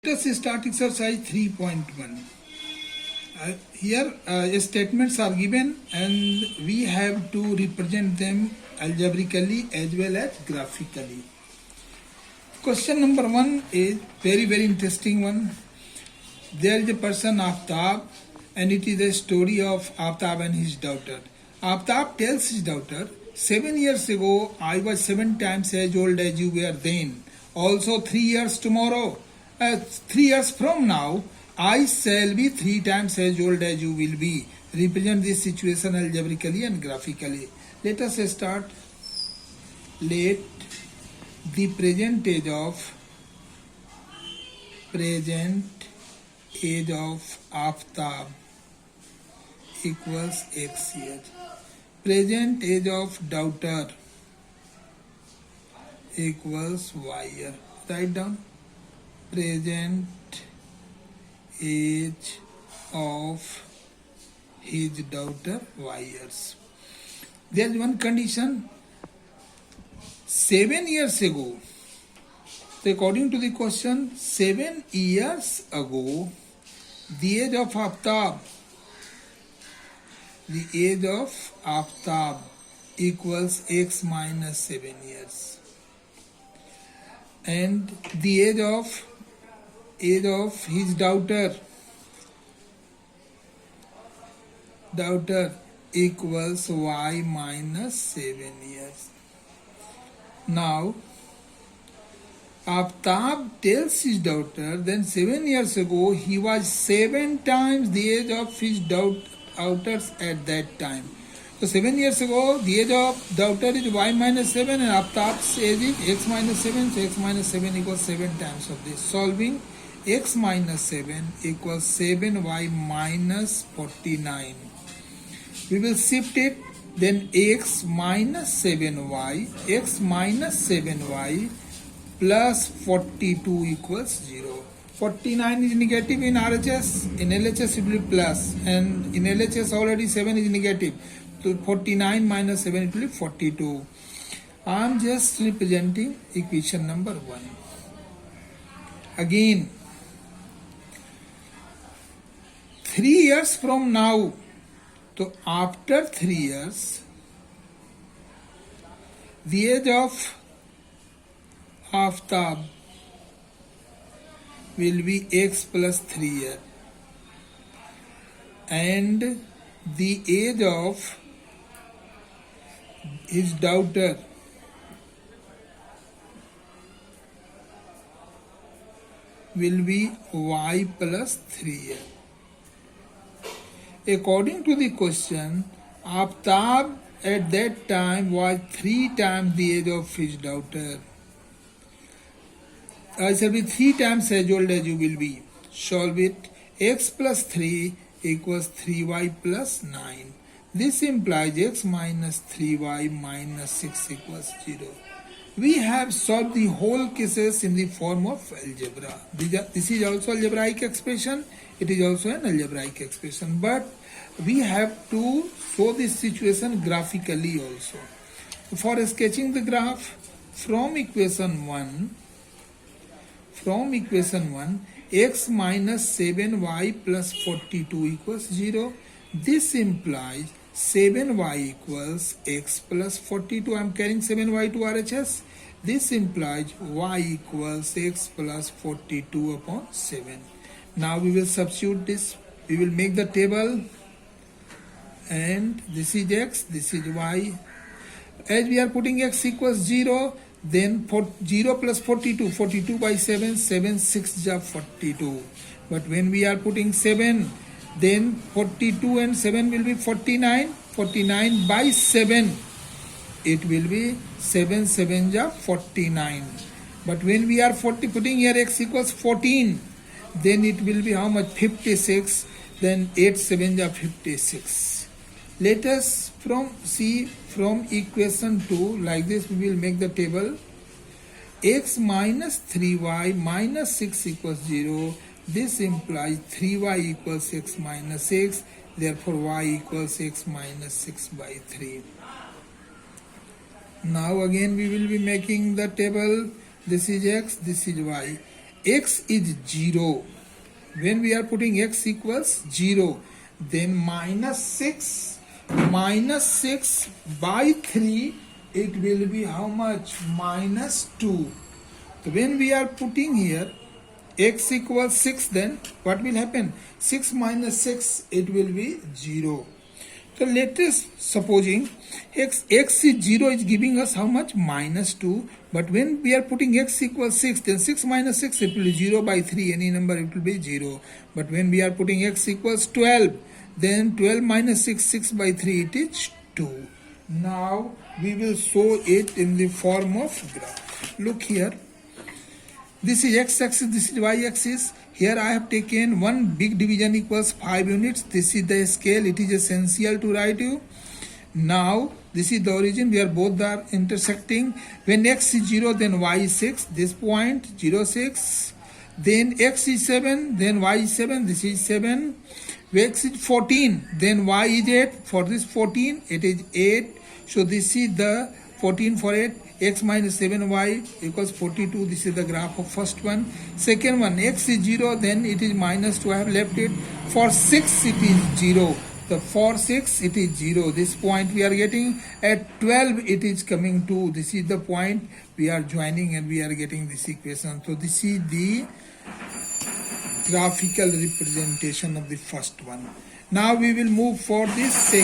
Let us start exercise 3.1. Here statements are given and we have to represent them algebraically as well as graphically. Question number 1 is very interesting one. There is a person Aftab and it is a story of Aftab and his daughter. Aftab tells his daughter, 7 years ago I was 7 times as old as you were then. Also 3 years tomorrow. 3 years from now, I shall be 3 times as old as you will be. Represent this situation algebraically and graphically. Let us start. Let the present age of Aftab equals x years. Present age of daughter equals y year. Write down. Present age of his daughter y years. There is one condition. 7 years ago. So according to the question, 7 years ago, the age of Aftab equals x minus 7 years. And the age of his daughter equals y minus 7 years. Now, Aftab tells his daughter, then 7 years ago he was 7 times the age of his daughters at that time. So 7 years ago, the age of daughter is y minus 7 and Aftab's age is x minus 7. So x minus 7 equals 7 times of this. Solving x minus 7 equals 7y minus 49. We will shift it. Then x minus 7y plus 42 equals 0. 49 is negative in RHS. In LHS it will be plus. And in LHS already 7 is negative. So 49 minus 7 it will be 42. I am just representing equation number 1. Again, 3 years from now. So after 3 years, the age of Aftab will be x plus 3 years. And the age of his daughter will be y plus 3 years. According to the question, Aftab at that time was 3 times the age of his daughter. I shall be 3 times as old as you will be. Solve it. X plus 3 equals 3y plus 9. This implies x minus 3y minus 6 equals 0. We have solved the whole cases in the form of algebra. This is also algebraic expression. It is also an algebraic expression. But we have to show this situation graphically also. For sketching the graph, from equation 1, x minus 7y plus 42 equals 0. This implies 7y equals x plus 42. I am carrying 7y to RHS. This implies y equals x plus 42 upon 7. Now we will substitute this. We will make the table. And this is x, this is y. As we are putting x equals 0, then 0 plus 42. 42 by 7, 7 6 ja 42. But when we are putting 7, then 42 and 7 will be 49. 49 by 7, it will be 7 7 ja 49. But when we are putting here x equals 14, then it will be how much? 56. Then 8 7 ja 56. Let us see from equation 2, like this we will make the table. X minus 3y minus 6 equals 0. This implies 3y equals x minus 6. Therefore y equals x minus 6 by 3. Now again we will be making the table. This is x, this is y. x is 0, when we are putting x equals 0, then minus 6 by 3, it will be how much? Minus 2. So when we are putting here x equals 6, then what will happen? 6 minus 6, it will be 0. So let us supposing x is 0 is giving us how much? Minus 2. But when we are putting x equals 6, then 6 minus 6, it will be 0 by 3. Any number, it will be 0. But when we are putting x equals 12, then 12 minus 6, 6 by 3, it is 2. Now we will show it in the form of graph. Look here. This is x-axis, this is y-axis. Here I have taken one big division equals 5 units. This is the scale. It is essential to write you. Now, this is the origin where both are intersecting. When x is 0, then y is 6. This point, 0, 6. Then x is 7, then y is 7. This is 7. X is 14, then y is 8. For this 14, it is 8. So this is the 14 for 8. X minus 7y equals 42. This is the graph of first one. Second one, x is 0, then it is minus 2. I have left it. For 6, it is 0. So for 6, it is 0. This point we are getting. At 12, it is coming to. This is the point we are joining and we are getting this equation. So this is the graphical representation of the first one. Now we will move for the second.